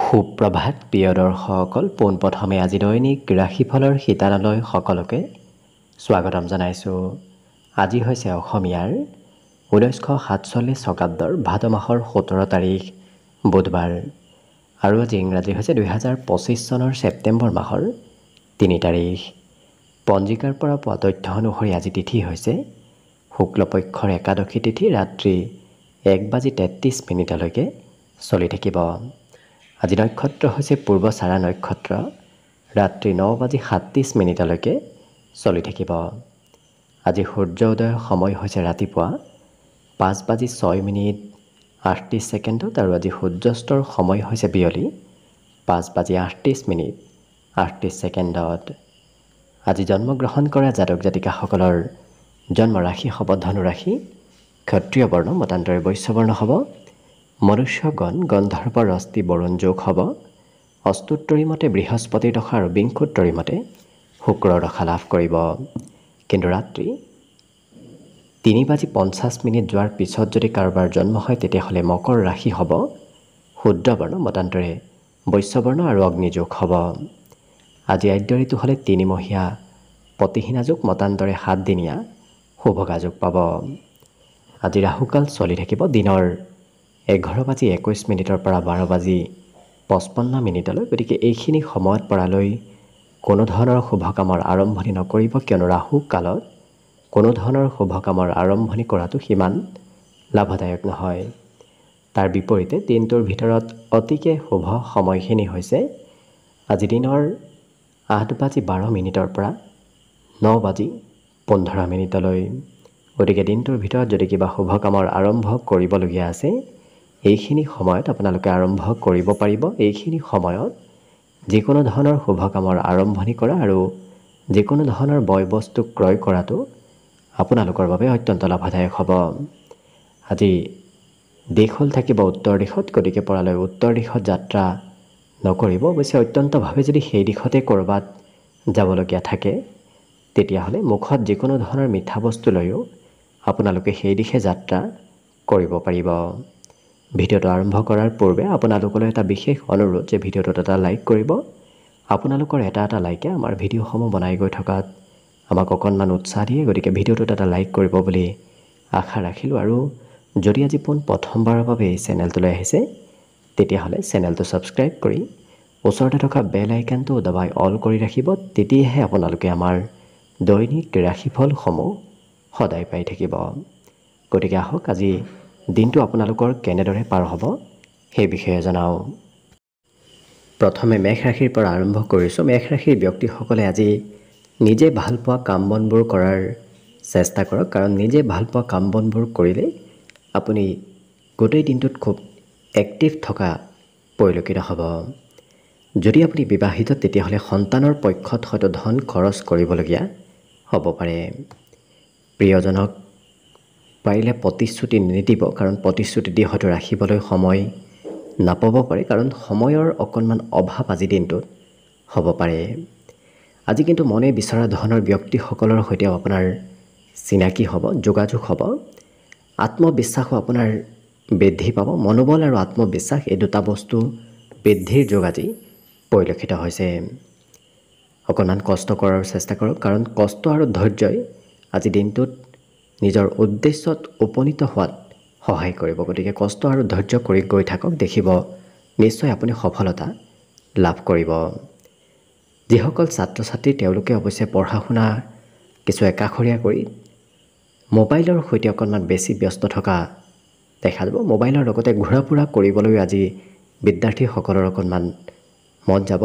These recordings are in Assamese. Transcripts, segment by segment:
সুপ্ৰভাত প্ৰিয় দৰ্শকসকল, পোনপ্ৰথমে আজি দৈনিক ৰাশিফলৰ শিতানলৈ সকলোকে স্বাগতম জনাইছোঁ। আজি হৈছে অসমীয়াৰ 1947 শকাব্দৰ ভাদ মাহৰ 17 তাৰিখ বুধবাৰ আৰু আজি ইংৰাজী হৈছে 2025 চনৰ ছেপ্টেম্বৰ মাহৰ 3 তাৰিখ। পঞ্জিকাৰ পৰা পোৱা তথ্য অনুসৰি আজি তিথি হৈছে শুক্লপক্ষৰ একাদশী তিথি, ৰাত্ৰি 1:33 চলি থাকিব। আজি নক্ষত্ৰ হৈছে পূৰ্বচাৰা নক্ষত্ৰ, ৰাত্ৰি 9:37 চলি থাকিব। আজি সূৰ্য উদয়ৰ সময় হৈছে ৰাতিপুৱা 5:06:38 আৰু আজি সূৰ্যাস্তৰ সময় হৈছে বিয়লি 5:38:38। আজি জন্মগ্ৰহণ কৰা জাতক জাতিকাসকলৰ জন্ম ৰাশি হ'ব ধনু ৰাশি, ক্ষত্ৰিয় বৰ্ণ মতান্তৰে বৈশ্য বৰ্ণ হ'ব, মনুষ্যগণ গন্ধৰ্ব ৰস্তি বৰুণ যোগ হ'ব, অষ্টোত্তৰী মতে বৃহস্পতিৰ দশা আৰু বিংশোত্তৰী মতে শুক্ৰৰ দশা লাভ কৰিব। কিন্তু ৰাত্ৰি 3:50 যোৱাৰ পিছত যদি কাৰোবাৰ জন্ম হয় তেতিয়াহ'লে মকৰ ৰাশি হ'ব শুদ্ৰ বৰ্ণ মতান্তৰে বৈশ্য বৰ্ণ আৰু অগ্নিযোগ হ'ব। আজি আদ্য ঋতু হ'লে 3 মহীয়া পতিহীনা যোগ মতান্তৰে 7 দিনীয়া শুভগা যোগ পাব। আজি ৰাহুকাল চলি থাকিব দিনৰ 11:21 পৰা 12:55। গতিকে এইখিনি সময়ত পৰালৈ কোনো ধৰণৰ শুভ কামৰ আৰম্ভণি নকৰিব, কিয়নো ৰাহু কালত কোনো ধৰণৰ শুভ কামৰ আৰম্ভণি কৰাটো সিমান লাভদায়ক নহয়। তাৰ বিপৰীতে দিনটোৰ ভিতৰত অতিকে শুভ সময়খিনি হৈছে আজি দিনৰ 8:12 পৰা 9:15। গতিকে দিনটোৰ ভিতৰত যদি কিবা শুভ কামৰ আৰম্ভ কৰিবলগীয়া আছে এইখিনি সময়ত আপোনালোকে আৰম্ভ কৰিব পাৰিব। এইখিনি সময়ত যিকোনো ধৰণৰ শুভ কামৰ আৰম্ভণি কৰা আৰু যিকোনো ধৰণৰ বয় বস্তু ক্ৰয় কৰাটো আপোনালোকৰ বাবে অত্যন্ত লাভদায়ক হ'ব। আজি দিশ হ'ল থাকিব উত্তৰ দিশত, গতিকে পৰালৈ উত্তৰ দিশত যাত্ৰা নকৰিব। অৱশ্যে অত্যন্তভাৱে যদি সেই দিশতে ক'ৰবাত যাবলগীয়া থাকে তেতিয়াহ'লে মুখত যিকোনো ধৰণৰ মিঠা বস্তু লৈও আপোনালোকে সেই দিশে যাত্ৰা কৰিব পাৰিব। ভিডিঅ'টো আৰম্ভ কৰাৰ পূৰ্বে আপোনালোকলৈ এটা বিশেষ অনুৰোধ যে ভিডিঅ'টোত এটা লাইক কৰিব। আপোনালোকৰ এটা লাইকে আমাৰ ভিডিঅ'সমূহ বনাই গৈ থকাত আমাক অকণমান উৎসাহ দিয়ে, গতিকে ভিডিঅ'টোত এটা লাইক কৰিব বুলি আশা ৰাখিলোঁ। আৰু যদি আজি প্ৰথমবাৰৰ বাবে এই চেনেলটোলৈ আহিছে তেতিয়াহ'লে চেনেলটো ছাবস্ক্ৰাইব কৰি ওচৰতে থকা বেল আইকনটো দবাই অল কৰি ৰাখিব। তেতিয়াহে আপোনালোকে আমাৰ দৈনিক ৰাশিফলসমূহ সদায় পাই থাকিব। গতিকে আহক আজি দিনটো আপোনালোকৰ কেনেদৰে পাৰ হ'ব সেই বিষয়ে জনাওঁ। প্ৰথমে মেষ ৰাশিৰ পৰা আৰম্ভ কৰিছোঁ। মেষ ৰাশিৰ ব্যক্তিসকলে আজি নিজে ভাল পোৱা কাম বনবোৰ কৰাৰ চেষ্টা কৰক, কাৰণ নিজে ভাল পোৱা কাম বনবোৰ কৰিলে আপুনি গোটেই দিনটোত খুব এক্টিভ থকা পৰিলক্ষিত হ'ব। যদি আপুনি বিবাহিত তেতিয়াহ'লে সন্তানৰ পক্ষত হয়তো ধন খৰচ কৰিবলগীয়া হ'ব পাৰে। প্ৰিয়জনক পাৰিলে প্ৰতিশ্ৰুতি নিদিব, কাৰণ প্ৰতিশ্ৰুতি দি হয়তো ৰাখিবলৈ সময় নাপাব পাৰে, কাৰণ সময়ৰ অকণমান অভাৱ আজি দিনটোত হ'ব পাৰে। আজি কিন্তু মনে বিচৰা ধৰণৰ ব্যক্তিসকলৰ সৈতেও আপোনাৰ চিনাকি হ'ব, যোগাযোগ হ'ব। আত্মবিশ্বাসো আপোনাৰ বৃদ্ধি পাব। মনোবল আৰু আত্মবিশ্বাস এই দুটা বস্তু বৃদ্ধিৰ যোগ আজি পৰিলক্ষিত হৈছে। অকণমান কষ্ট কৰাৰ চেষ্টা কৰক, কাৰণ কষ্ট আৰু ধৈৰ্যই আজি দিনটোত নিজৰ উদ্দেশ্যত উপনীত হোৱাত সহায় কৰিব। গতিকে কষ্ট আৰু ধৈৰ্য কৰি গৈ থাকক, দেখিব নিশ্চয় আপুনি সফলতা লাভ কৰিব। যিসকল ছাত্ৰ ছাত্ৰী তেওঁলোকে অৱশ্যে পঢ়া শুনা কিছু একাষৰীয়া কৰি মোবাইলৰ সৈতে অকণমান বেছি ব্যস্ত থকা দেখা যাব। মোবাইলৰ লগতে ঘূৰা ফুৰা কৰিবলৈ আজি বিদ্যাৰ্থীসকলৰ অকণমান মন যাব।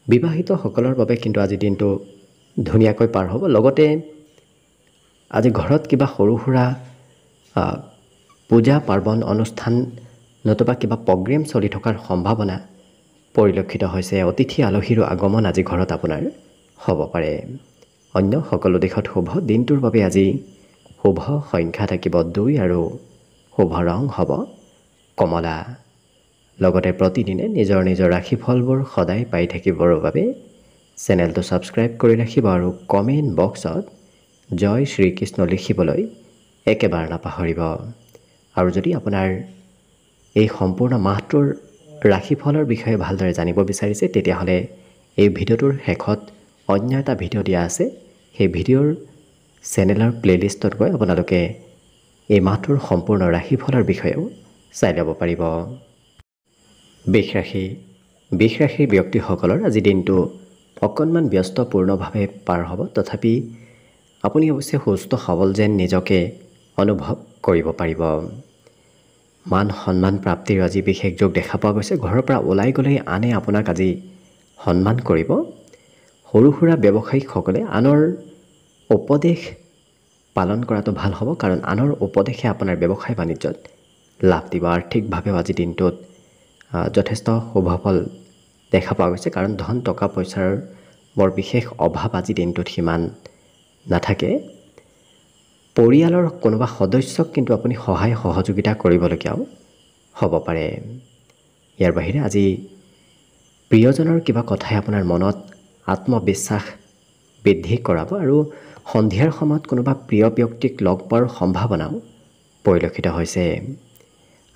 বিবাহিতসকলৰ বাবে কিন্তু আজি দিনটো ধুনীয়াকৈ পাৰ হ'ব। লগতে আজি ঘৰত কিবা সৰু সুৰা পূজা পাৰ্বণ অনুষ্ঠান নতুবা কিবা প্ৰগ্ৰেম চলি থকাৰ সম্ভাৱনা পৰিলক্ষিত হৈছে। অতিথি আলহীৰো আগমন আজি ঘৰত আপোনাৰ হ'ব পাৰে। অন্য সকলো দিশত শুভ। দিনটোৰ বাবে আজি শুভ সংখ্যা থাকিব 2 আৰু শুভ ৰং হ'ব কমলা। লগতে প্ৰতিদিনে নিজৰ নিজৰ ৰাশিফলবোৰ সদায় পাই থাকিবৰ বাবে চেনেলটো ছাবস্ক্ৰাইব কৰি ৰাখিব আৰু কমেণ্ট বক্সত জয় শ্ৰীকৃষ্ণ লিখিবলৈ একেবাৰে নাপাহৰিব। আৰু যদি আপোনাৰ এই সম্পূৰ্ণ মাহটোৰ ৰাশিফলৰ বিষয়ে ভালদৰে জানিব বিচাৰিছে তেতিয়াহ'লে এই ভিডিঅ'টোৰ শেষত অন্য এটা ভিডিঅ' দিয়া আছে সেই ভিডিঅ'ৰ চেনেলৰ প্লেলিষ্টত গৈ আপোনালোকে এই মাহটোৰ সম্পূৰ্ণ ৰাশিফলৰ বিষয়েও চাই ল'ব পাৰিব বৃষ ৰাশিৰ ব্যক্তিসকলৰ আজি দিনটো অকণমান ব্যস্তপূৰ্ণভাৱে পাৰ হ'ব তথাপি আপুনি অৱশ্যে সুস্থ সবল যেন নিজকে অনুভৱ কৰিব পাৰিব মান সন্মান প্ৰাপ্তিৰ আজি বিশেষ যোগ দেখা পোৱা গৈছে ঘৰৰ পৰা ওলাই গ'লেই আনে আপোনাক আজি সন্মান কৰিব সৰু সুৰা ব্যৱসায়িকসকলে আনৰ উপদেশ পালন কৰাটো ভাল হ'ব কাৰণ আনৰ উপদেশে আপোনাৰ ব্যৱসায় বাণিজ্যত লাভ দিব আৰ্থিকভাৱেও আজি দিনটোত যথেষ্ট শুভ ফল দেখা পোৱা গৈছে কাৰণ ধন টকা পইচাৰ বৰ বিশেষ অভাৱ আজি দিনটোত সিমান নাথাকে পৰিয়ালৰ কোনোবা সদস্যক কিন্তু আপুনি সহায় সহযোগিতা কৰিবলগীয়াও হ'ব পাৰে ইয়াৰ বাহিৰে আজি প্ৰিয়জনৰ কিবা কথাই আপোনাৰ মনত আত্মবিশ্বাস বৃদ্ধি কৰাব আৰু সন্ধিয়াৰ সময়ত কোনোবা প্ৰিয় ব্যক্তিক লগ পোৱাৰ সম্ভাৱনাও পৰিলক্ষিত হৈছে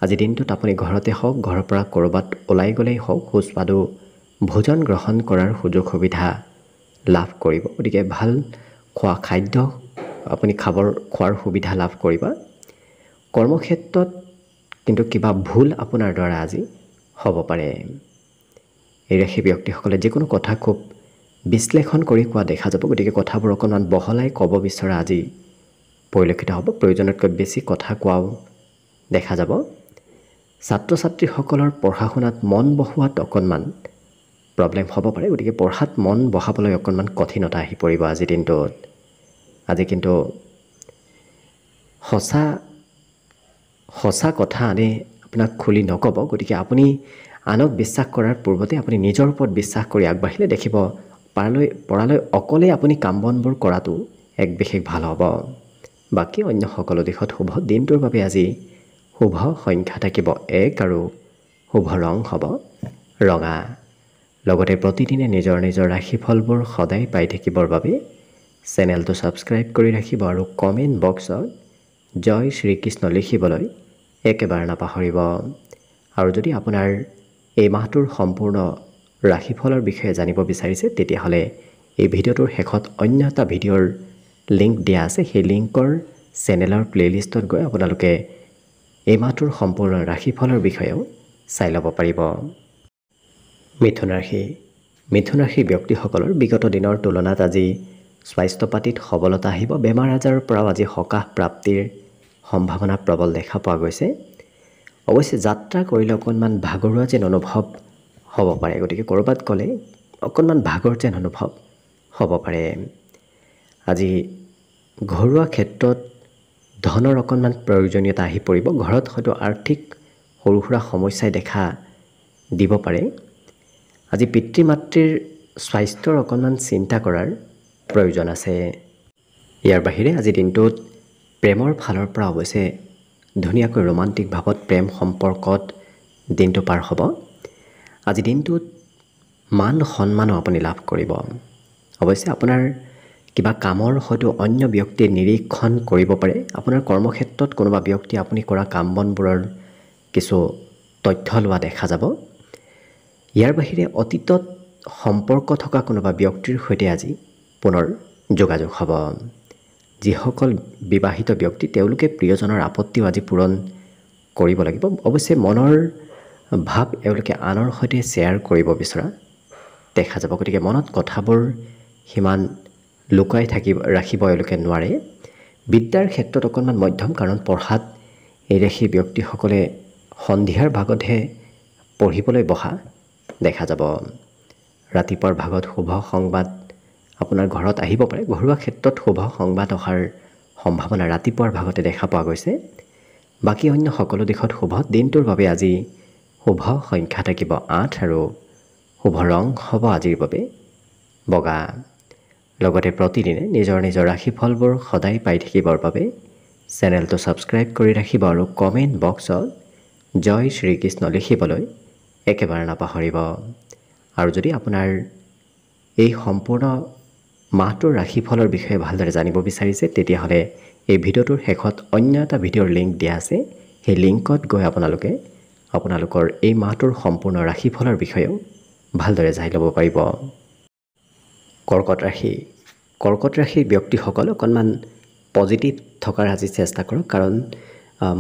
আজি দিনটোত আপুনি ঘৰতে হওক ঘৰৰ পৰা ক'ৰবাত ওলাই গ'লেই হওক সুস্বাদু ভোজন গ্ৰহণ কৰাৰ সুযোগ সুবিধা লাভ কৰিব গতিকে ভাল খোৱা খাদ্য আপুনি খোৱাৰ সুবিধা লাভ কৰিব কৰ্মক্ষেত্ৰত কিন্তু কিবা ভুল আপোনাৰ দ্বাৰা আজি হ'ব পাৰে এই ৰাশি ব্যক্তিসকলে যিকোনো কথা খুব বিশ্লেষণ কৰি কোৱা দেখা যাব গতিকে কথাবোৰ অকণমান বহলাই ক'ব বিচৰা আজি পৰিলক্ষিত হ'ব প্ৰয়োজনতকৈ বেছি কথা কোৱাও দেখা যাব ছাত্ৰ ছাত্ৰীসকলৰ পঢ়া শুনাত মন বহোৱাত অকণমান প্ৰব্লেম হ'ব পাৰে গতিকে পঢ়াত মন বহাবলৈ অকণমান কঠিনতা আহি পৰিব আজি দিনটোত আজি কিন্তু সঁচা কথা আনে আপোনাক খুলি নক'ব গতিকে আপুনি আনক বিশ্বাস কৰাৰ পূৰ্বতে আপুনি নিজৰ ওপৰত বিশ্বাস কৰি আগবাঢ়িলে দেখিব পৰালৈ অকলে আপুনি কাম বনবোৰ কৰাটো এক বিশেষ ভাল হ'ব বাকী অন্য সকলো দিশত শুভ দিনটোৰ বাবে আজি শুভ সংখ্যা থাকিব 1 আৰু শুভ ৰং হ'ব ৰঙা লগতে প্ৰতিদিনে নিজৰ ৰাশিফলবোৰ সদায় পাই থাকিবৰ বাবে চেনেলটো ছাবস্ক্ৰাইব কৰি ৰাখিব আৰু কমেণ্ট বক্সত জয় শ্ৰীকৃষ্ণ লিখিবলৈ একেবাৰে নাপাহৰিব আৰু যদি আপোনাৰ এই মাহটোৰ সম্পূৰ্ণ ৰাশিফলৰ বিষয়ে জানিব বিচাৰিছে তেতিয়াহ'লে এই ভিডিঅ'টোৰ শেষত অন্য এটা ভিডিঅ'ৰ লিংক দিয়া আছে সেই লিংকৰ চেনেলৰ প্লেলিষ্টত গৈ আপোনালোকে এই মাহটোৰ সম্পূৰ্ণ ৰাশিফলৰ বিষয়েও চাই ল'ব পাৰিব মিথুন ৰাশি ব্যক্তিসকলৰ বিগত দিনৰ তুলনাত আজি স্বাস্থ্য পাতিত সবলতা আহিব বেমাৰ আজাৰৰ পৰাও আজি সকাহ প্ৰাপ্তিৰ সম্ভাৱনা প্ৰবল দেখা পোৱা গৈছে অৱশ্যে যাত্ৰা কৰিলে অকণমান ভাগৰুৱা যেন অনুভৱ হ'ব পাৰে গতিকে ক'ৰবাত গ'লে অকণমান ভাগৰ যেন অনুভৱ হ'ব পাৰে আজি ঘৰুৱা ক্ষেত্ৰত ধনৰ অকণমান প্ৰয়োজনীয়তা আহি পৰিব ঘৰত হয়তো আৰ্থিক সৰু সুৰা সমস্যাই দেখা দিব পাৰে আজি পিতৃ মাতৃৰ স্বাস্থ্যৰ অকণমান চিন্তা কৰাৰ প্ৰয়োজন আছে ইয়াৰ বাহিৰে আজি দিনটোত প্ৰেমৰ ফালৰ পৰা অৱশ্যে ধুনীয়াকৈ ৰোমান্টিক ভাৱত প্ৰেম সম্পৰ্কত দিনটো পাৰ হ'ব আজি দিনটোত মান সন্মানো আপুনি লাভ কৰিব অৱশ্যে আপোনাৰ কিবা কামৰ হয়তো অন্য ব্যক্তিয়ে নিৰীক্ষণ কৰিব পাৰে আপোনাৰ কৰ্মক্ষেত্ৰত কোনোবা ব্যক্তি আপুনি কৰা কাম বনবোৰৰ কিছু তথ্য লোৱা দেখা যাব ইয়াৰ বাহিৰে অতীতত সম্পৰ্ক থকা কোনোবা ব্যক্তিৰ সৈতে আজি পুনৰ যোগাযোগ হ'ব যিসকল বিবাহিত ব্যক্তি তেওঁলোকে প্ৰিয়জনৰ আপত্তিও আজি পূৰণ কৰিব লাগিব অৱশ্যে মনৰ ভাৱ এওঁলোকে আনৰ সৈতে শ্বেয়াৰ কৰিব বিচৰা দেখা যাব গতিকে মনত কথাবোৰ সিমান লুকাই ৰাখিব এওঁলোকে নোৱাৰে বিদ্যাৰ ক্ষেত্ৰত অকণমান মধ্যম কাৰণ পঢ়াত এই ৰাশি ব্যক্তিসকলে সন্ধিয়াৰ ভাগতহে পঢ়িবলৈ বহা দেখা যাব ৰাতিপুৱাৰ ভাগত শুভ সংবাদ আপোনাৰ ঘৰত আহিব পাৰে ঘৰুৱা ক্ষেত্ৰত শুভ সংবাদ অহাৰ সম্ভাৱনা ৰাতিপুৱাৰ ভাগতে দেখা পোৱা গৈছে বাকী অন্য সকলো দিশত শুভ দিনটোৰ বাবে আজি শুভ সংখ্যা থাকিব 8 আৰু শুভ ৰং হ'ব আজিৰ বাবে বগা লগতে প্ৰতিদিনে নিজৰ ৰাশিফলবোৰ সদায় পাই থাকিবৰ বাবে চেনেলটো ছাবস্ক্ৰাইব কৰি ৰাখিব আৰু কমেণ্ট বক্সত জয় শ্ৰীকৃষ্ণ লিখিবলৈ একেবাৰে নাপাহৰিব আৰু যদি আপোনাৰ এই সম্পূৰ্ণ মাহটোৰ ৰাশিফলৰ বিষয়ে ভালদৰে জানিব বিচাৰিছে তেতিয়াহ'লে এই ভিডিঅ'টোৰ শেষত অন্য এটা ভিডিঅ'ৰ লিংক দিয়া আছে সেই লিংকত গৈ আপোনালোকে আপোনালোকৰ এই মাহটোৰ সম্পূৰ্ণ ৰাশিফলৰ বিষয়েও ভালদৰে জানি ল'ব পাৰিব। কৰ্কট ৰাশি। কৰ্কট ৰাশিৰ ব্যক্তিসকল অকণমান পজিটিভ থকাৰ আজি চেষ্টা কৰক, কাৰণ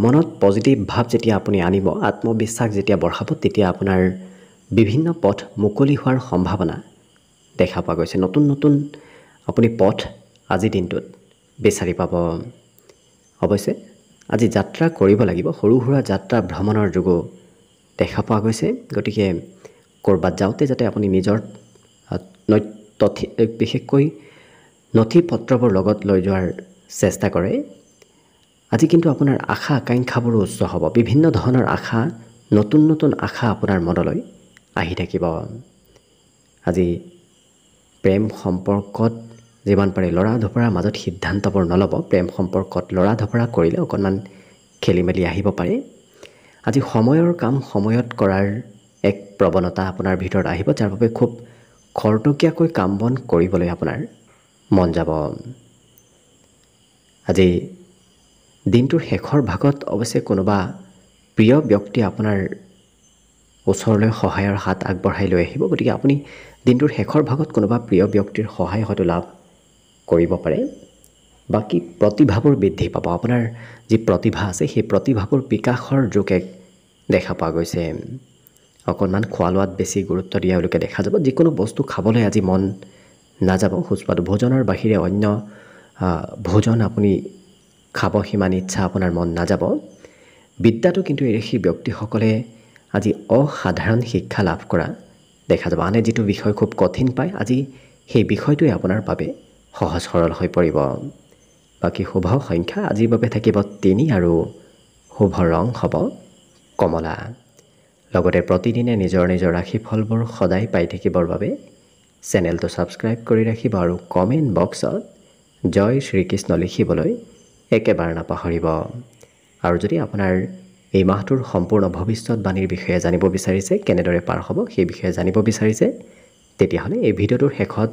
মনত পজিটিভ ভাৱ যেতিয়া আপুনি আনিব, আত্মবিশ্বাস যেতিয়া বঢ়াব, তেতিয়া আপোনাৰ বিভিন্ন পথ মুকলি হোৱাৰ সম্ভাৱনা দেখা পোৱা গৈছে। নতুন নতুন আপুনি পথ আজিৰ দিনটোত বিচাৰি পাব। অৱশ্যে আজি যাত্ৰা কৰিব লাগিব, সৰু সুৰা যাত্ৰা ভ্ৰমণৰ যোগো দেখা পোৱা গৈছে। গতিকে ক'ৰবাত যাওঁতে যাতে আপুনি নিজৰ বিশেষকৈ নথি পত্ৰবোৰ লগত লৈ যোৱাৰ চেষ্টা কৰে। আজি কিন্তু আপোনাৰ আশা আকাংক্ষাবোৰো উচ্চ হ'ব। বিভিন্ন ধৰণৰ আশা, নতুন নতুন আশা আপোনাৰ মনলৈ আহি থাকিব। আজি প্ৰেম সম্পৰ্কত যিমান পাৰে লৰা ধপৰাৰ মাজত সিদ্ধান্তবোৰ নল'ব। প্ৰেম সম্পৰ্কত লৰা ধপৰা কৰিলে অকণমান খেলি মেলি আহিব পাৰে। আজি সময়ৰ কাম সময়ত কৰাৰ এক প্ৰৱণতা আপোনাৰ ভিতৰত আহিব, যাৰ বাবে খুব খৰতকীয়াকৈ কাম বন কৰিবলৈ আপোনাৰ মন যাব। আজি দিনটোৰ শেষৰ ভাগত অৱশ্যে কোনোবা প্ৰিয় ব্যক্তি আপোনাৰ ওচৰলৈ সহায়ৰ হাত আগবঢ়াই লৈ আহিব। গতিকে আপুনি দিনটোৰ শেষৰ ভাগত কোনোবা প্ৰিয় ব্যক্তিৰ সহায় হয়তো লাভ কৰিব পাৰে। বাকী প্ৰতিভাবোৰ বৃদ্ধি পাব। আপোনাৰ যি প্ৰতিভা আছে সেই প্ৰতিভাবোৰ বিকাশৰ যোগ এক দেখা পোৱা গৈছে। অকণমান খোৱা লোৱাত বেছি গুৰুত্ব দিয়া এওঁলোকে দেখা যাব। যিকোনো বস্তু খাবলৈ আজি মন নাযাব। সুস্বাদু ভোজনৰ বাহিৰে অন্য ভোজন আপুনি খাব সিমান ইচ্ছা আপোনাৰ মন নাযাব। বিদ্যাটো কিন্তু এই ৰাশিৰ ব্যক্তিসকলে আজি অসাধাৰণ শিক্ষা লাভ কৰা দেখা যাব। আনে যিটো বিষয় খুব কঠিন পায়, আজি সেই বিষয়টোৱে আপোনাৰ বাবে সহজ সৰল হৈ পৰিব। বাকী শুভ সংখ্যা আজিৰ বাবে থাকিব 3 আৰু শুভ ৰং হ'ব কমলা। লগতে প্ৰতিদিনে নিজৰ নিজৰ ৰাশিফলবোৰ সদায় পাই থাকিবৰ বাবে চেনেলটো ছাবস্ক্ৰাইব কৰি ৰাখিব আৰু কমেণ্ট বক্সত জয় শ্ৰীকৃষ্ণ লিখিবলৈ একেবাৰে নাপাহৰিব। আৰু যদি আপোনাৰ এই মাহটোৰ সম্পূৰ্ণ ভৱিষ্যতবাণীৰ বিষয়ে জানিব বিচাৰিছে, কেনেদৰে পাৰ হ'ব সেই বিষয়ে জানিব বিচাৰিছে, তেতিয়াহ'লে এই ভিডিঅ'টোৰ শেষত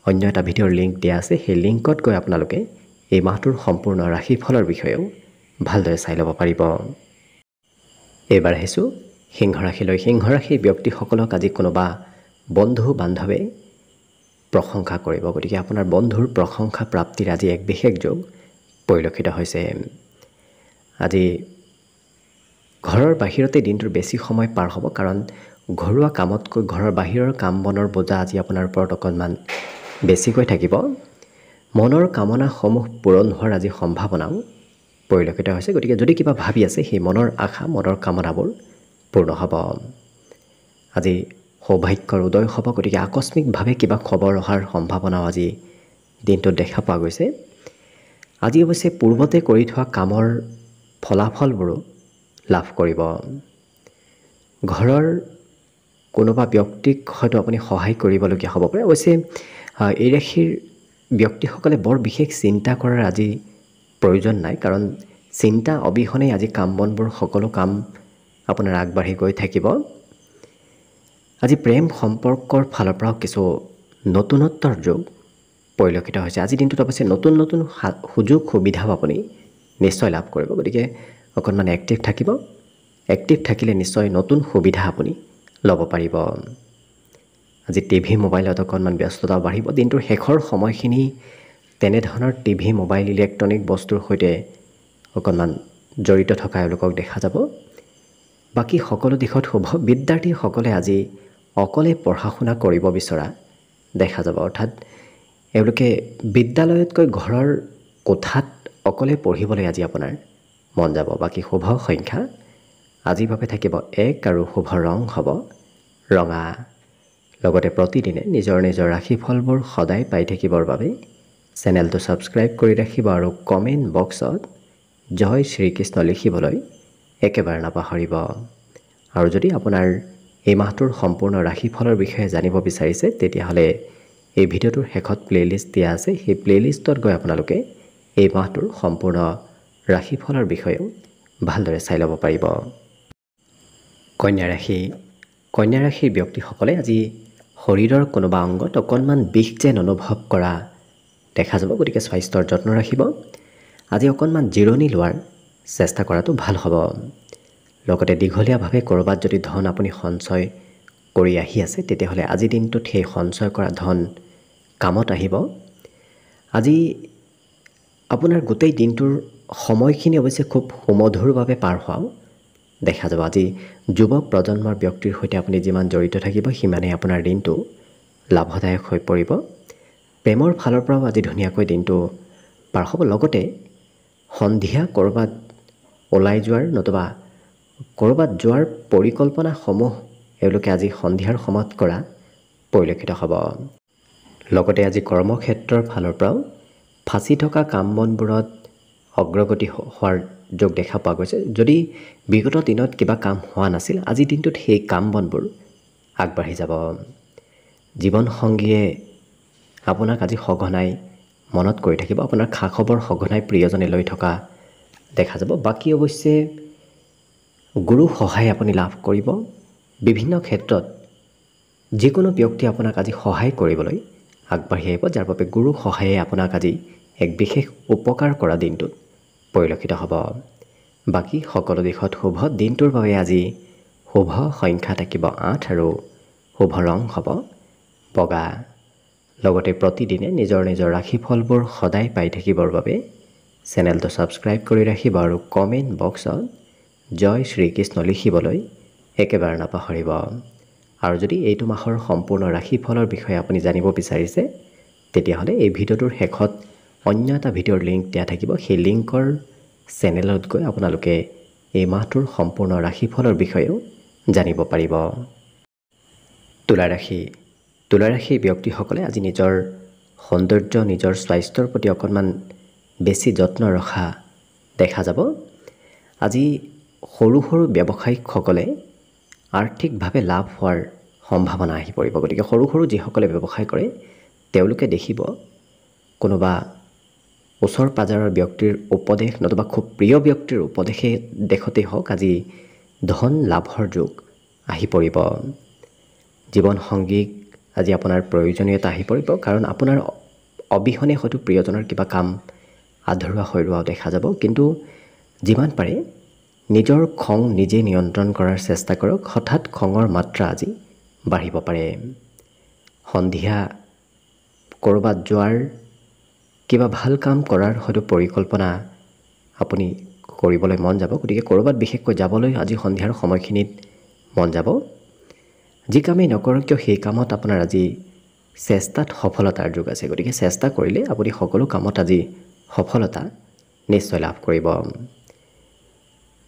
অন্য এটা ভিডিঅ'ৰ লিংক দিয়া আছে। সেই লিংকত গৈ আপোনালোকে এই মাহটোৰ সম্পূৰ্ণ ৰাশিফলৰ বিষয়েও ভালদৰে চাই ল'ব পাৰিব। এইবাৰ আহিছোঁ সিংহ ৰাশিলৈ। সিংহ ৰাশিৰ ব্যক্তিসকলক আজি কোনোবা বন্ধু বান্ধৱে প্ৰশংসা কৰিব। গতিকে আপোনাৰ বন্ধুৰ প্ৰশংসা প্ৰাপ্তিৰ আজি এক বিশেষ যোগ পৰিলক্ষিত হৈছে। আজি ঘৰৰ বাহিৰতে দিনটোৰ বেছি সময় পাৰ হ'ব, কাৰণ ঘৰুৱা কামতকৈ ঘৰৰ বাহিৰৰ কাম বনৰ বোজা আজি আপোনাৰ ওপৰত অকণমান বেছিকৈ থাকিব। মনৰ কামনাসমূহ পূৰণ হোৱাৰ আজি সম্ভাৱনাও পৰিলক্ষিত হৈছে। গতিকে যদি কিবা ভাবি আছে, সেই মনৰ আশা, মনৰ কামনাবোৰ পূৰ্ণ হ'ব। আজি সৌভাগ্যৰ উদয় হ'ব। গতিকে আকস্মিকভাৱে কিবা খবৰ অহাৰ সম্ভাৱনাও আজি দিনটোত দেখা পোৱা গৈছে। আজি অৱশ্যে পূৰ্বতে কৰি থোৱা কামৰ ফলাফলবোৰো লাভ কৰিব। ঘৰৰ কোনোবা ব্যক্তিক হয়তো আপুনি সহায় কৰিবলগীয়া হ'ব পাৰে। অৱশ্যে এই ৰাশিৰ ব্যক্তিসকলে বৰ বিশেষ চিন্তা কৰাৰ আজি প্ৰয়োজন নাই, কাৰণ চিন্তা অবিহনে আজি কাম বনবোৰ সকলো কাম আপোনাৰ আগবাঢ়ি গৈ থাকিব। আজি প্ৰেম সম্পৰ্কৰ ফালৰ পৰাও কিছু নতুনত্বৰ যোগ পৰিলক্ষিত হৈছে। আজিৰ দিনটোত অৱশ্যে নতুন নতুন সুযোগ সুবিধাও আপুনি নিশ্চয় লাভ কৰিব। গতিকে অকণমান এক্টিভ থাকিব। এক্টিভ থাকিলে নিশ্চয় নতুন সুবিধা আপুনি ল'ব পাৰিব। আজি টিভি মোবাইলত অকণমান ব্যস্ততা বাঢ়িব। দিনটোৰ শেষৰ সময়খিনি তেনেধৰণৰ টিভি মোবাইল ইলেক্ট্ৰনিক বস্তুৰ সৈতে অকণমান জড়িত থকা এওঁলোকক দেখা যাব। বাকী সকলো দিশত শুভ। বিদ্যাৰ্থীসকলে আজি অকলে পঢ়া শুনা কৰিব বিচৰা দেখা যাব। অৰ্থাৎ এওঁলোকে বিদ্যালয়তকৈ ঘৰৰ কোঠাত অকলে পঢ়িবলৈ আজি আপোনাৰ মন যাব। বাকী শুভ সংখ্যা আজিৰ বাবে থাকিব 1 আৰু শুভ ৰং হ'ব ৰঙা। লগতে প্ৰতিদিনে নিজৰ নিজৰ ৰাশিফলবোৰ সদায় পাই থাকিবৰ বাবে চেনেলটো ছাবস্ক্ৰাইব কৰি ৰাখিব আৰু কমেণ্ট বক্সত জয় শ্ৰীকৃষ্ণ লিখিবলৈ একেবাৰে নাপাহৰিব। আৰু যদি আপোনাৰ এই মাহটোৰ সম্পূৰ্ণ ৰাশিফলৰ বিষয়ে জানিব বিচাৰিছে, তেতিয়াহ'লে এই ভিডিঅ'টোৰ শেষত প্লে'লিষ্ট দিয়া আছে। সেই প্লে'লিষ্টত গৈ আপোনালোকে এই মাহটোৰ সম্পূৰ্ণ ৰাশিফলৰ বিষয়েও ভালদৰে চাই ল'ব পাৰিব। কন্যা ৰাশি। কন্যা ৰাশিৰ ব্যক্তিসকলে আজি শৰীৰৰ কোনোবা অংগত অকণমান বিষ যেন অনুভৱ কৰা দেখা যাব। গতিকে স্বাস্থ্যৰ যত্ন ৰাখিব। আজি অকণমান জিৰণি লোৱাৰ চেষ্টা কৰাটো ভাল হ'ব। লগতে দীঘলীয়াভাৱে ক'ৰবাত যদি ধন আপুনি সঞ্চয় কৰি আহি আছে তেতিয়াহ'লে আজি দিনটোত সেই সঞ্চয় কৰা ধন কামত আহিব। আজি আপোনাৰ গোটেই দিনটোৰ সময়খিনি অৱশ্যে খুব সুমধুৰভাৱে পাৰ হোৱাও দেখা যাব। আজি যুৱ প্ৰজন্মৰ ব্যক্তিৰ সৈতে আপুনি যিমান জড়িত থাকিব সিমানেই আপোনাৰ দিনটো লাভদায়ক হৈ পৰিব। প্ৰেমৰ ফালৰ পৰাও আজি ধুনীয়াকৈ দিনটো পাৰ হ'ব। লগতে সন্ধিয়া ক'ৰবাত ওলাই যোৱাৰ নতুবা ক'ৰবাত যোৱাৰ পৰিকল্পনাসমূহ এওঁলোকে আজি সন্ধিয়াৰ সময়ত কৰা পৰিলক্ষিত হ'ব। লগতে আজি কৰ্মক্ষেত্ৰৰ ফালৰ পৰাও ফাঁচি থকা কাম বনবোৰত অগ্ৰগতি হোৱাৰ যোগ দেখা পোৱা গৈছে। যদি বিগত দিনত কিবা কাম হোৱা নাছিল আজিৰ দিনটোত সেই কাম বনবোৰ আগবাঢ়ি যাব। জীৱনসংগীয়ে আপোনাক আজি সঘনাই মনত কৰি থাকিব। আপোনাৰ খা খবৰ সঘনাই প্ৰিয়জনে লৈ থকা দেখা যাব। বাকী অৱশ্যে গুৰু সহায় আপুনি লাভ কৰিব। বিভিন্ন ক্ষেত্ৰত যিকোনো ব্যক্তি আপোনাক আজি সহায় কৰিবলৈ আগবাঢ়ি আহিব, যাৰ বাবে গুৰু সহায়ে আপোনাক আজি এক বিশেষ উপকাৰ কৰা দিনটোত পৰিলক্ষিত হ'ব। বাকী সকলো দিশত শুভ। দিনটোৰ বাবে আজি শুভ সংখ্যা থাকিব 8 আৰু শুভ ৰং হ'ব বগা। লগতে প্ৰতিদিনে নিজৰ নিজৰ ৰাশিফলবোৰ সদায় পাই থাকিবৰ বাবে চেনেলটো ছাবস্ক্ৰাইব কৰি ৰাখিব আৰু কমেণ্ট বক্সত জয় শ্ৰীকৃষ্ণ লিখিবলৈ একেবাৰে নাপাহৰিব। আৰু যদি এইটো মাহৰ সম্পূৰ্ণ ৰাশিফলৰ বিষয়ে আপুনি জানিব বিচাৰিছে তেতিয়াহ'লে এই ভিডিঅ'টোৰ শেষত অন্য এটা ভিডিঅ'ৰ লিংক দিয়া থাকিব। সেই লিংকৰ চেনেলত গৈ আপোনালোকে এই মাহটোৰ সম্পূৰ্ণ ৰাশিফলৰ বিষয়েও জানিব পাৰিব। তুলা ৰাশি। তুলা ৰাশিৰ ব্যক্তিসকলে আজি নিজৰ সৌন্দৰ্য, নিজৰ স্বাস্থ্যৰ প্ৰতি অকণমান বেছি যত্ন ৰখা দেখা যাব। আজি সৰু সৰু ব্যৱসায়িকসকলে আৰ্থিকভাৱে লাভ হোৱাৰ সম্ভাৱনা আহি পৰিব। গতিকে সৰু সৰু যিসকলে ব্যৱসায় কৰে তেওঁলোকে দেখিব কোনোবা ওচৰ পাজৰৰ ব্যক্তিৰ উপদেশ নতুবা খুব প্ৰিয় ব্যক্তিৰ উপদেশতেই হওক আজি ধন লাভৰ যোগ আহি পৰিব। জীৱনসংগীক আজি আপোনাৰ প্ৰয়োজনীয়তা আহি পৰিব, কাৰণ আপোনাৰ অবিহনে হয়তো প্ৰিয়জনৰ কিবা কাম আধৰুৱা হৈ ৰোৱাও দেখা যাব। কিন্তু যিমান পাৰে নিজৰ খং নিজে নিয়ন্ত্ৰণ কৰাৰ চেষ্টা কৰক। হঠাৎ খঙৰ মাত্ৰা আজি বাঢ়িব পাৰে। সন্ধিয়া ক'ৰবাত যোৱাৰ কিবা ভাল কাম কৰাৰ হয়তো পৰিকল্পনা আপুনি কৰিবলৈ মন যাব। গতিকে ক'ৰবাত বিশেষকৈ যাবলৈ আজি সন্ধিয়াৰ সময়খিনিত মন যাব। যি কামেই নকৰক কিয় সেই কামত আপোনাৰ আজি চেষ্টাত সফলতাৰ যোগ আছে। গতিকে চেষ্টা কৰিলে আপুনি সকলো কামত আজি সফলতা নিশ্চয় লাভ কৰিব।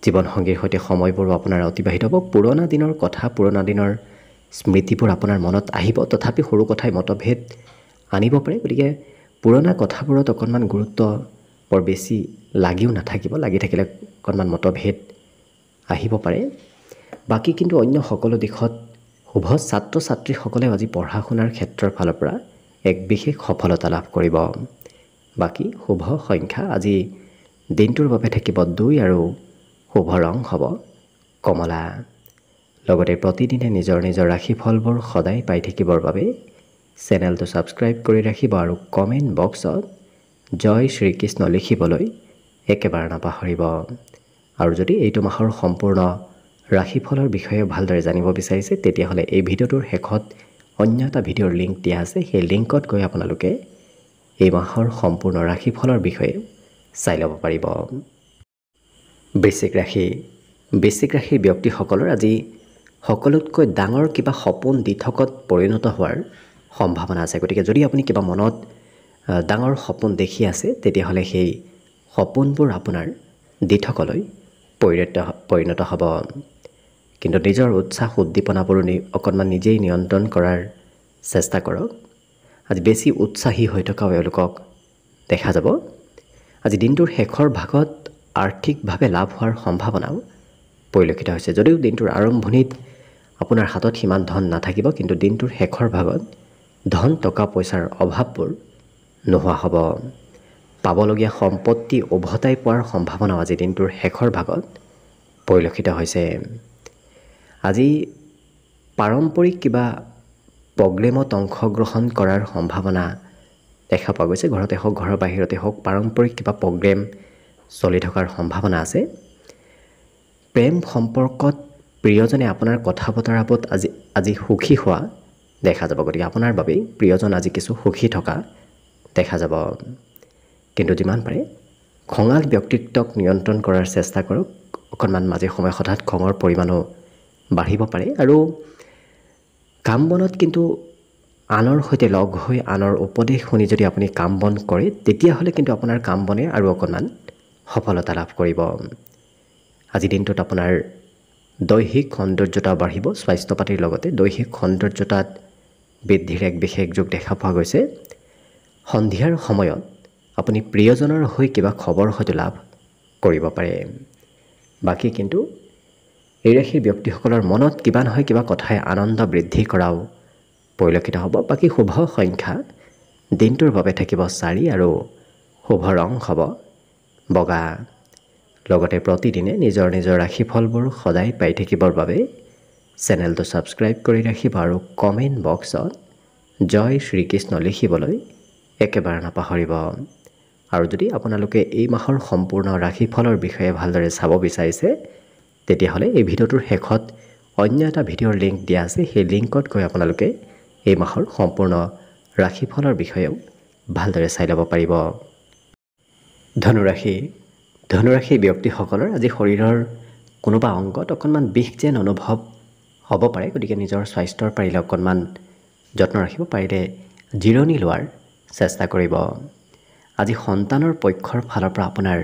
জীৱনসংগীৰ সৈতে সময়বোৰো আপোনাৰ অতিবাহিত হ'ব। পুৰণা দিনৰ কথা, পুৰণা দিনৰ স্মৃতিবোৰ আপোনাৰ মনত আহিব। তথাপি সৰু কথাই মতভেদ আনিব পাৰে। গতিকে পুৰণা কথাবোৰত অকণমান গুৰুত্ব বৰ বেছি লাগিও নাথাকিব। লাগি থাকিলে অকণমান মতভেদ আহিব পাৰে। বাকী কিন্তু অন্য সকলো দিশত শুভ। ছাত্ৰ ছাত্ৰীসকলেও আজি পঢ়া শুনাৰ ক্ষেত্ৰৰ ফালৰ পৰা এক বিশেষ সফলতা লাভ কৰিব। বাকী শুভ সংখ্যা আজি দিনটোৰ বাবে থাকিব 2 আৰু শুভ ৰং হ'ব কমলা। লগতে প্ৰতিদিনে নিজৰ নিজৰ ৰাশিফলবোৰ সদায় পাই থাকিবৰ বাবে চেনেলটো ছাবস্ক্ৰাইব কৰি ৰাখিব আৰু কমেণ্ট বক্সত জয় শ্ৰীকৃষ্ণ লিখিবলৈ একেবাৰে নাপাহৰিব। আৰু যদি এইটো মাহৰ সম্পূৰ্ণ ৰাশিফলৰ বিষয়ে ভালদৰে জানিব বিচাৰিছে তেতিয়াহ'লে এই ভিডিঅ'টোৰ শেষত অন্য এটা ভিডিঅ'ৰ লিংক দিয়া আছে। সেই লিংকত গৈ আপোনালোকে এই মাহৰ সম্পূৰ্ণ ৰাশিফলৰ বিষয়ে চাই ল'ব পাৰিব। বৃশ্চিক ৰাশি। বৃশ্চিক ৰাশিৰ ব্যক্তিসকলৰ আজি সকলোতকৈ ডাঙৰ কিবা সপোন দিঠকত পৰিণত হোৱাৰ সম্ভাৱনা আছে। গতিকে যদি আপুনি কিবা মনত ডাঙৰ সপোন দেখি আছে তেতিয়াহ'লে সেই সপোনবোৰ আপোনাৰ দিঠকলৈ পৰিণত হ'ব। কিন্তু নিজৰ উৎসাহ উদ্দীপনাবোৰ অকণমান নিজেই নিয়ন্ত্ৰণ কৰাৰ চেষ্টা কৰক। আজি বেছি উৎসাহী হৈ থকাও এওঁলোকক দেখা যাব। আজি দিনটোৰ শেষৰ ভাগত আৰ্থিকভাৱে লাভ হোৱাৰ সম্ভাৱনাও পৰিলক্ষিত হৈছে। যদিও দিনটোৰ আৰম্ভণিত আপোনাৰ হাতত সিমান ধন নাথাকিব, কিন্তু দিনটোৰ শেষৰ ভাগত ধন টকা পইচাৰ অভাৱবোৰ নোহোৱা হ'ব। পাবলগীয়া সম্পত্তি উভতাই পোৱাৰ সম্ভাৱনাও আজি দিনটোৰ শেষৰ ভাগত পৰিলক্ষিত হৈছে। আজি পাৰম্পৰিক কিবা প্ৰগ্ৰেমত অংশগ্ৰহণ কৰাৰ সম্ভাৱনা দেখা পোৱা গৈছে। ঘৰতে হওক ঘৰৰ বাহিৰতে হওক পাৰম্পৰিক কিবা প্ৰগ্ৰেম চলি থকাৰ সম্ভাৱনা আছে। প্ৰেম সম্পৰ্কত প্ৰিয়জনে আপোনাৰ কথা বতৰাবোৰত আজি সুখী হোৱা দেখা যাব। গতিকে আপোনাৰ বাবেই প্ৰিয়জন আজি কিছু সুখী থকা দেখা যাব। কিন্তু যিমান পাৰে খঙাল ব্যক্তিত্বক নিয়ন্ত্ৰণ কৰাৰ চেষ্টা কৰক। অকণমান মাজে সময়ে হঠাৎ খঙৰ পৰিমাণো বাঢ়িব পাৰে আৰু কাম বনত কিন্তু আনৰ সৈতে লগ হৈ আনৰ উপদেশ শুনি যদি আপুনি কাম বন কৰে তেতিয়াহ'লে কিন্তু আপোনাৰ কাম বনে আৰু অকণমান সফলতা লাভ কৰিব। আজি দিনটোত আপোনাৰ দৈহিক সৌন্দৰ্যতা বাঢ়িব, স্বাস্থ্য পাতিৰ লগতে দৈহিক সৌন্দৰ্যতাত বৃদ্ধিৰ এক বিশেষ যোগ দেখা পোৱা গৈছে। সন্ধিয়াৰ সময়ত আপুনি প্ৰিয়জনৰ হৈ কিবা খবৰ হয়তো লাভ কৰিব পাৰে। বাকী কিন্তু এই ৰাশিৰ ব্যক্তিসকলৰ মনত কিবা নহয় কিবা কথাই আনন্দ বৃদ্ধি কৰাও পৰিলক্ষিত হ'ব। বাকী শুভ সংখ্যা দিনটোৰ বাবে থাকিব 4 আৰু শুভ ৰং হ'ব বগা। লগতে প্ৰতিদিনে নিজৰ নিজৰ ৰাশিফলবোৰ সদায় পাই থাকিবৰ বাবে চেনেলটো ছাবস্ক্ৰাইব কৰি ৰাখিব আৰু কমেণ্ট বক্সত জয় শ্ৰীকৃষ্ণ লিখিবলৈ একেবাৰে নাপাহৰিব। আৰু যদি আপোনালোকে এই মাহৰ সম্পূৰ্ণ ৰাশিফলৰ বিষয়ে ভালদৰে চাব বিচাৰিছে তেতিয়াহ'লে এই ভিডিঅ'টোৰ শেষত অন্য এটা ভিডিঅ'ৰ লিংক দিয়া আছে। সেই লিংকত গৈ আপোনালোকে এই মাহৰ সম্পূৰ্ণ ৰাশিফলৰ বিষয়েও ভালদৰে চাই ল'ব পাৰিব। ধনুৰাশি ব্যক্তিসকলৰ আজি শৰীৰৰ কোনোবা অংগত অকণমান বিষ যেন অনুভৱ হ'ব পাৰে। গতিকে নিজৰ স্বাস্থ্যৰ পাৰিলে অকণমান যত্ন ৰাখিব, পাৰিলে জিৰণি লোৱাৰ চেষ্টা কৰিব। আজি সন্তানৰ পক্ষৰ ফালৰ পৰা আপোনাৰ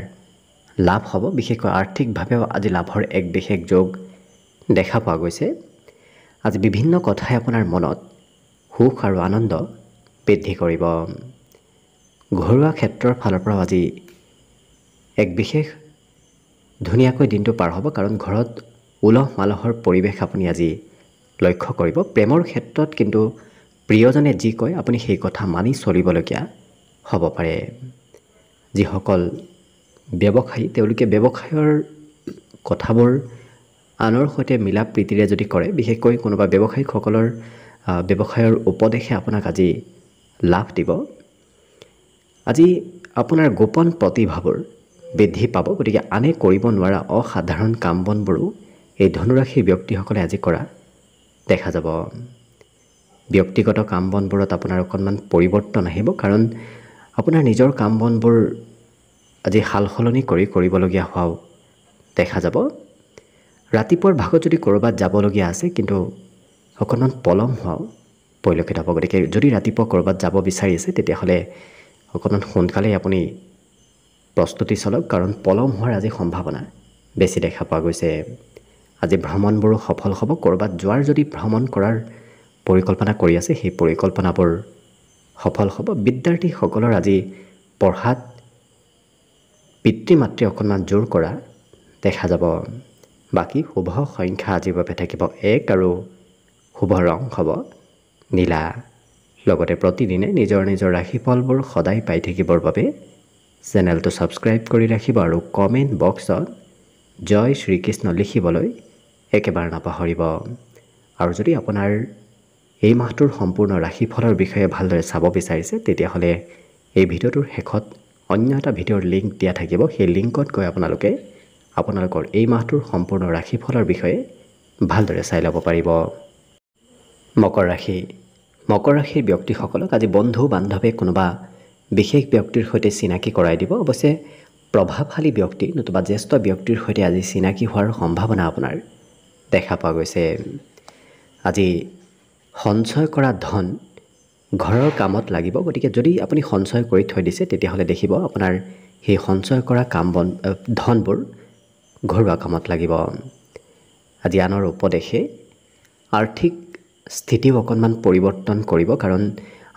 লাভ হ'ব, বিশেষকৈ আৰ্থিকভাৱেও আজি লাভৰ এক বিশেষ যোগ দেখা পোৱা গৈছে। আজি বিভিন্ন কথাই আপোনাৰ মনত সুখ আৰু আনন্দ বৃদ্ধি কৰিব। ঘৰুৱা ক্ষেত্ৰৰ ফালৰ পৰাও আজি এক বিশেষ ধুনীয়াকৈ দিনটো পাৰ হ'ব, কাৰণ ঘৰত উলহ মালহৰ পৰিৱেশ আপুনি আজি লক্ষ্য কৰিব। প্ৰেমৰ ক্ষেত্ৰত কিন্তু প্ৰিয়জনে যি কয় আপুনি সেই কথা মানি চলিবলগীয়া হ'ব পাৰে। যিসকল ব্যৱসায়ী তেওঁলোকে ব্যৱসায়ৰ কথাবোৰ আনৰ সৈতে মিলা প্ৰীতিৰে যদি কৰে, বিশেষকৈ কোনোবা ব্যৱসায়িকসকলৰ ব্যৱসায়ৰ উপদেশে আপোনাক আজি লাভ দিব। আজি আপোনাৰ গোপন প্ৰতিভাবোৰ বৃদ্ধি পাব। গতিকে আনে কৰিব নোৱাৰা অসাধাৰণ কাম বনবোৰো এই ধনুৰাশিৰ ব্যক্তিসকলে আজি কৰা দেখা যাব। ব্যক্তিগত কাম বনবোৰত আপোনাৰ অকণমান পৰিৱৰ্তন আহিব, কাৰণ আপোনাৰ নিজৰ কাম বনবোৰ আজি সাল সলনি কৰিবলগীয়া হোৱাও দেখা যাব। ৰাতিপুৱাৰ ভাগত যদি ক'ৰবাত যাবলগীয়া আছে কিন্তু অকণমান পলম হোৱাও পৰিলক্ষিত হ'ব। গতিকে যদি ৰাতিপুৱা ক'ৰবাত যাব বিচাৰিছে তেতিয়াহ'লে অকণমান সোনকালেই আপুনি প্ৰস্তুতি চলাওক, কাৰণ পলম হোৱাৰ আজি সম্ভাৱনা বেছি দেখা পোৱা গৈছে। আজি ভ্ৰমণবোৰো সফল হ'ব। ক'ৰবাত যোৱাৰ যদি ভ্ৰমণ কৰাৰ পৰিকল্পনা কৰি আছে সেই পৰিকল্পনাবোৰ সফল হ'ব। বিদ্যাৰ্থীসকলৰ আজি পঢ়াত পিতৃ মাতৃয়ে অকণমান জোৰ কৰা দেখা যাব। বাকী শুভ সংখ্যা আজিৰ বাবে থাকিব 1 আৰু শুভ ৰং হ'ব নীলা। লগতে প্ৰতিদিনে নিজৰ নিজৰ ৰাশিফলবোৰ সদায় পাই থাকিবৰ বাবে চেনেলটো ছাবস্ক্ৰাইব কৰি ৰাখিব আৰু কমেণ্ট বক্সত জয় শ্ৰীকৃষ্ণ লিখিবলৈ একেবাৰে নাপাহৰিব। আৰু যদি আপোনাৰ এই মাহটোৰ সম্পূৰ্ণ ৰাশিফলৰ বিষয়ে ভালদৰে চাব বিচাৰিছে তেতিয়াহ'লে এই ভিডিঅ'টোৰ শেষত অন্য এটা ভিডিঅ'ৰ লিংক দিয়া থাকিব। সেই লিংকত গৈ আপোনালোকৰ এই মাহটোৰ সম্পূৰ্ণ ৰাশিফলৰ বিষয়ে ভালদৰে চাই ল'ব পাৰিব। মকৰ ৰাশিৰ ব্যক্তিসকলক আজি বন্ধু বান্ধৱে কোনোবা বিশেষ ব্যক্তিৰ সৈতে চিনাকি কৰাই দিব। অৱশ্যে প্ৰভাৱশালী ব্যক্তি নতুবা জ্যেষ্ঠ ব্যক্তিৰ সৈতে আজি চিনাকি হোৱাৰ সম্ভাৱনা আপোনাৰ দেখা পোৱা গৈছে। আজি সঞ্চয় কৰা ধন ঘৰৰ কামত লাগিব। গতিকে যদি আপুনি সঞ্চয় কৰি থৈ দিছে তেতিয়াহ'লে দেখিব আপোনাৰ সেই সঞ্চয় কৰা ধনবোৰ ঘৰুৱা কামত লাগিব। আজি আনৰ উপদেশে আৰ্থিক স্থিতিও অকণমান পৰিৱৰ্তন কৰিব, কাৰণ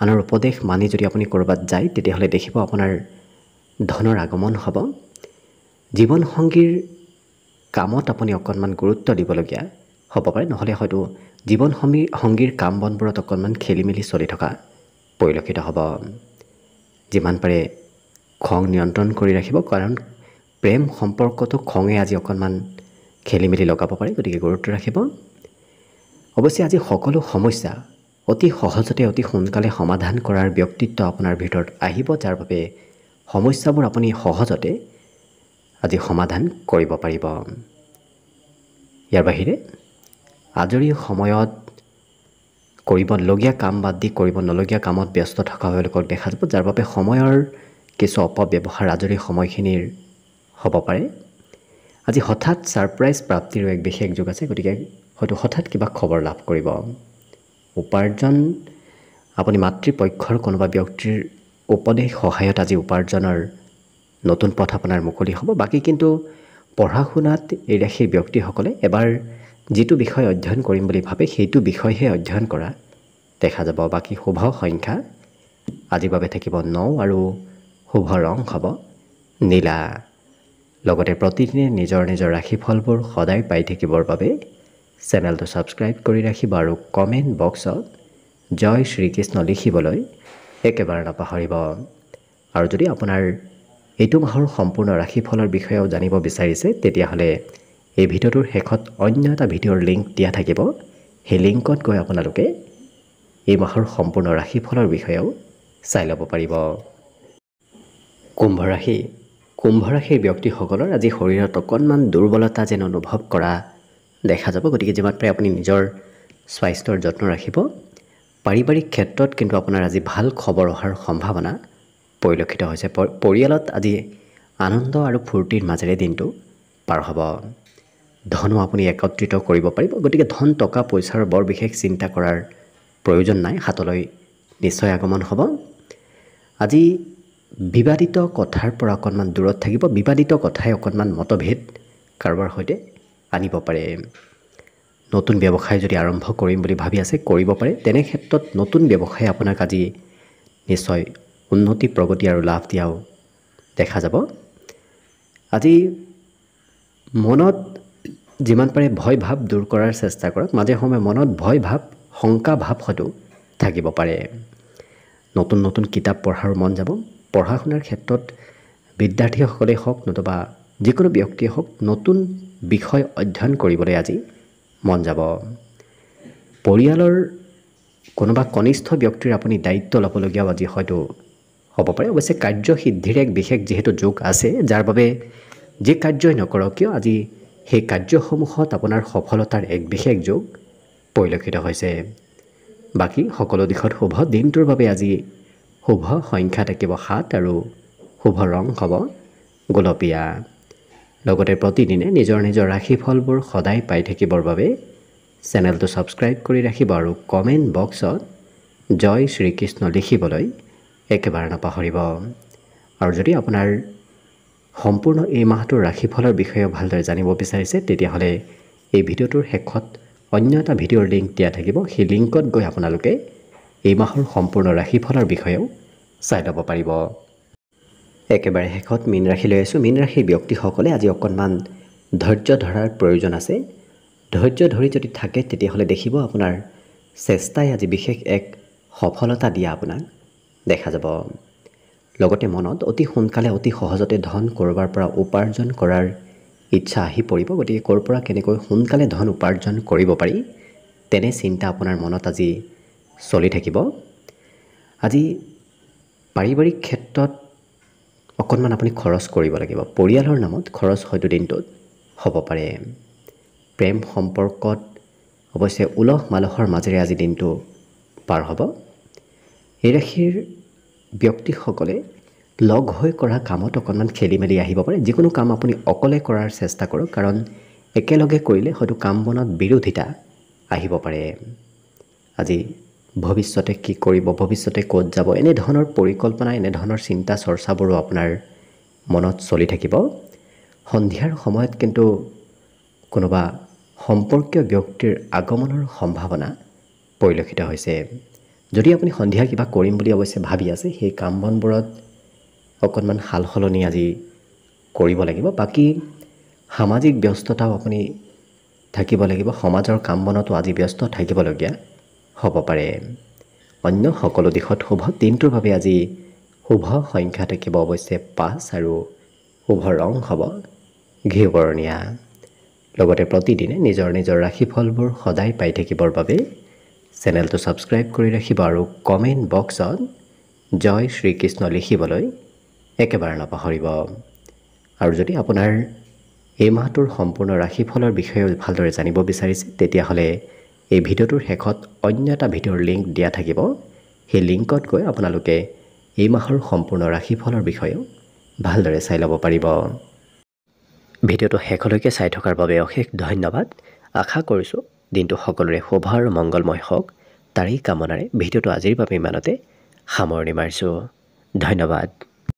আনৰ উপদেশ মানি যদি আপুনি ক'ৰবাত যায় তেতিয়াহ'লে দেখিব আপোনাৰ ধনৰ আগমন হ'ব। জীৱনসংগীৰ কামত আপুনি অকণমান গুৰুত্ব দিবলগীয়া হ'ব পাৰে, নহ'লে হয়তো জীৱনসংগীৰ কাম বনবোৰত অকণমান খেলি মেলি চলি থকা পৰিলক্ষিত হ'ব। যিমান পাৰে খং নিয়ন্ত্ৰণ কৰি ৰাখিব, কাৰণ প্ৰেম সম্পৰ্কটো খঙে আজি অকণমান খেলি মেলি লগাব পাৰে। গতিকে গুৰুত্ব ৰাখিব। অৱশ্যে আজি সকলো সমস্যা অতি সহজতে অতি সোনকালে সমাধান কৰাৰ ব্যক্তিত্ব আপোনাৰ ভিতৰত আহিব, যাৰ বাবে সমস্যাবোৰ আপুনি সহজতে আজি সমাধান কৰিব পাৰিব। ইয়াৰ বাহিৰে আজৰি সময়ত কৰিবলগীয়া কাম বাদ দি কৰিব নলগীয়া কামত ব্যস্ত থকা লোকক দেখা যাব, যাৰ বাবে সময়ৰ কিছু অপব্যৱহাৰ আজৰি সময়খিনিৰ হ'ব পাৰে। আজি হঠাৎ ছাৰপ্ৰাইজ প্ৰাপ্তিৰো এক বিশেষ যোগ আছে, গতিকে হয়তো হঠাৎ কিবা খবৰ লাভ কৰিব। উপাৰ্জন আপুনি মাতৃপক্ষৰ কোনোবা ব্যক্তিৰ উপদেশ সহায়ত আজি উপাৰ্জনৰ নতুন পথ আপোনাৰ মুকলি হ'ব। বাকী কিন্তু পঢ়া শুনাত এই ৰাশিৰ ব্যক্তিসকলে এবাৰ যিটো বিষয় অধ্যয়ন কৰিম বুলি ভাবে সেইটো বিষয়হে অধ্যয়ন কৰা দেখা যাব। বাকী শুভ সংখ্যা আজিৰ বাবে থাকিব 9 আৰু শুভ ৰং হ'ব নীলা। লগতে প্ৰতিদিনে নিজৰ নিজৰ ৰাশিফলবোৰ সদায় পাই থাকিবৰ বাবে চেনেলটো ছাবস্ক্ৰাইব কৰি ৰাখিব আৰু কমেণ্ট বক্সত জয় শ্ৰীকৃষ্ণ লিখিবলৈ একেবাৰে নাপাহৰিব। আৰু যদি আপোনাৰ এইটো মাহৰ সম্পূৰ্ণ ৰাশিফলৰ বিষয়েও জানিব বিচাৰিছে, তেতিয়াহ'লে এই ভিডিঅ'টোৰ শেষত অন্য এটা ভিডিঅ'ৰ লিংক দিয়া থাকিব। সেই লিংকত গৈ আপোনালোকে এই মাহৰ সম্পূৰ্ণ ৰাশিফলৰ বিষয়েও চাই ল'ব পাৰিব। কুম্ভ ৰাশি। কুম্ভ ৰাশিৰ ব্যক্তিসকলৰ আজি শৰীৰত অকণমান দুৰ্বলতা যেন অনুভৱ কৰা দেখা যাব। গতিকে যিমান পাৰে আপুনি নিজৰ স্বাস্থ্যৰ যত্ন ৰাখিব। পাৰিবাৰিক ক্ষেত্ৰত কিন্তু আপোনাৰ আজি ভাল খবৰ অহাৰ সম্ভাৱনা পৰিলক্ষিত হৈছে। পৰিয়ালত আজি আনন্দ আৰু ফূৰ্তিৰ মাজেৰে দিনটো পাৰ হ'ব। ধনো আপুনি একত্ৰিত কৰিব পাৰিব। গতিকে ধন টকা পইচাৰ বৰ বিশেষ চিন্তা কৰাৰ প্ৰয়োজন নাই, হাতলৈ নিশ্চয় আগমন হ'ব। আজি বিবাদিত কথাৰ পৰা অকণমান দূৰত থাকিব। বিবাদিত কথাই অকণমান মতভেদ কাৰোবাৰ সৈতে আনিব পাৰে। নতুন ব্যৱসায় যদি আৰম্ভ কৰিম বুলি ভাবি আছে কৰিব পাৰে। তেনে ক্ষেত্ৰত নতুন ব্যৱসায় আপোনাক আজি নিশ্চয় উন্নতি প্ৰগতি আৰু লাভ দিয়াও দেখা যাব। আজি মনত যিমান পাৰে ভয় ভাৱ দূৰ কৰাৰ চেষ্টা কৰক। মাজে সময়ে মনত ভয় ভাৱ শংকা ভাৱ হয়তো থাকিব পাৰে। নতুন নতুন কিতাপ পঢ়াৰ মন যাব। পঢ়া শুনাৰ ক্ষেত্ৰত বিদ্যাৰ্থীসকলেই হওক নতুবা যিকোনো ব্যক্তিয়ে হওক নতুন বিষয় অধ্যয়ন কৰিবলৈ আজি মন যাব। পৰিয়ালৰ কোনোবা কনিষ্ঠ ব্যক্তিৰ আপুনি দায়িত্ব ল'বলগীয়াও আজি হয়তো হ'ব পাৰে। অৱশ্যে কাৰ্যসিদ্ধিৰ এক বিশেষ যিহেতু যোগ আছে, যাৰ বাবে যি কাৰ্যই নকৰক কিয় আজি সেই কাৰ্যসমূহত আপোনাৰ সফলতাৰ এক বিশেষ যোগ পৰিলক্ষিত হৈছে। বাকী সকলো দিশত শুভ। দিনটোৰ বাবে আজি শুভ সংখ্যা থাকিব 7 আৰু শুভ ৰং হ'ব গোলপীয়া। লগতে প্ৰতিদিনে নিজৰ নিজৰ ৰাশিফলবোৰ সদায় পাই থাকিবৰ বাবে চেনেলটো ছাবস্ক্ৰাইব কৰি ৰাখিব আৰু কমেণ্ট বক্সত জয় শ্ৰীকৃষ্ণ লিখিবলৈ একেবাৰে নাপাহৰিব। আৰু যদি আপোনাৰ সম্পূৰ্ণ এই মাহটোৰ ৰাশিফলৰ বিষয়ে ভালদৰে জানিব বিচাৰিছে, তেতিয়াহ'লে এই ভিডিঅ'টোৰ শেষত অন্য এটা ভিডিঅ'ৰ লিংক দিয়া থাকিব। সেই লিংকত গৈ আপোনালোকে এই মাহৰ সম্পূৰ্ণ ৰাশিফলৰ বিষয়েও চাই ল'ব পাৰিব। একেবাৰে শেষত মীন ৰাশি লৈ আছোঁ। মীন ৰাশিৰ ব্যক্তিসকলে আজি অকণমান ধৈৰ্য ধৰাৰ প্ৰয়োজন আছে। ধৈৰ্য ধৰি যদি থাকে তেতিয়াহ'লে দেখিব আপোনাৰ চেষ্টাই আজি বিশেষ এক সফলতা দিয়া আপোনাক দেখা যাব। লগতে মনত অতি সোনকালে অতি সহজতে ধন ক'ৰবাৰ পৰা উপাৰ্জন কৰাৰ ইচ্ছা আহি পৰিব। গতিকে ক'ৰ পৰা কেনেকৈ সোনকালে ধন উপাৰ্জন কৰিব পাৰি তেনে চিন্তা আপোনাৰ মনত আজি চলি থাকিব। আজি পাৰিবাৰিক ক্ষেত্ৰত অকণমান আপুনি খৰচ কৰিব লাগিব। পৰিয়ালৰ নামত খৰচ হয়তো দিনটোত হ'ব পাৰে। প্ৰেম সম্পৰ্কত অৱশ্যে উলহ মালহৰ মাজেৰে আজি দিনটো পাৰ হ'ব। এই ৰাশিৰ ব্যক্তিসকলে লগ হৈ কৰা কামত অকণমান খেলি মেলি আহিব পাৰে। যিকোনো কাম আপুনি অকলে কৰাৰ চেষ্টা কৰক, কাৰণ একেলগে কৰিলে হয়তো কাম বনত বিৰোধিতা আহিব পাৰে। আজি ভৱিষ্যতে কি কৰিব, ভৱিষ্যতে ক'ত যাব, এনেধৰণৰ পৰিকল্পনা এনেধৰণৰ চিন্তা চৰ্চাবোৰো আপোনাৰ মনত চলি থাকিব। সন্ধিয়াৰ সময়ত কিন্তু কোনোবা সম্পৰ্কীয় ব্যক্তিৰ আগমনৰ সম্ভাৱনা পৰিলক্ষিত হৈছে। যদি আপুনি সন্ধিয়া কিবা কৰিম বুলি অৱশ্যে ভাবি আছে, সেই কাম বনবোৰত অকণমান সাল সলনি আজি কৰিব লাগিব। বাকী সামাজিক ব্যস্ততাও আপুনি থাকিব লাগিব। সমাজৰ কাম বনতো আজি ব্যস্ত থাকিবলগীয়া হ'ব পাৰে। অন্য সকলো দিশত শুভ। দিনটোৰ বাবে আজি শুভ সংখ্যা থাকিব অৱশ্যে 5 আৰু শুভ ৰং হ'ব ঘিউ বৰণীয়া। লগতে প্ৰতিদিনে নিজৰ নিজৰ ৰাশিফলবোৰ সদায় পাই থাকিবৰ বাবে চেনেলটো ছাবস্ক্ৰাইব কৰি ৰাখিব আৰু কমেণ্ট বক্সত জয় শ্ৰীকৃষ্ণ লিখিবলৈ একেবাৰে নাপাহৰিব। আৰু যদি আপোনাৰ এই মাহটোৰ সম্পূৰ্ণ ৰাশিফলৰ বিষয়ে ভালদৰে জানিব বিচাৰিছে তেতিয়াহ'লে এই ভিডিঅ'টোৰ শেষত অন্য এটা ভিডিঅ'ৰ লিংক দিয়া থাকিব। সেই লিংকত গৈ আপোনালোকে এই মাহৰ সম্পূৰ্ণ ৰাশিফলৰ বিষয়েও ভালদৰে চাই ল'ব পাৰিব। ভিডিঅ'টো শেষলৈকে চাই থকাৰ বাবে অশেষ ধন্যবাদ। আশা কৰিছোঁ দিনটো সকলোৰে শুভ আৰু মংগলময় হওক, তাৰেই কামনাৰে ভিডিঅ'টো আজিৰ বাবে ইমানতে সামৰণি মাৰিছোঁ। ধন্যবাদ।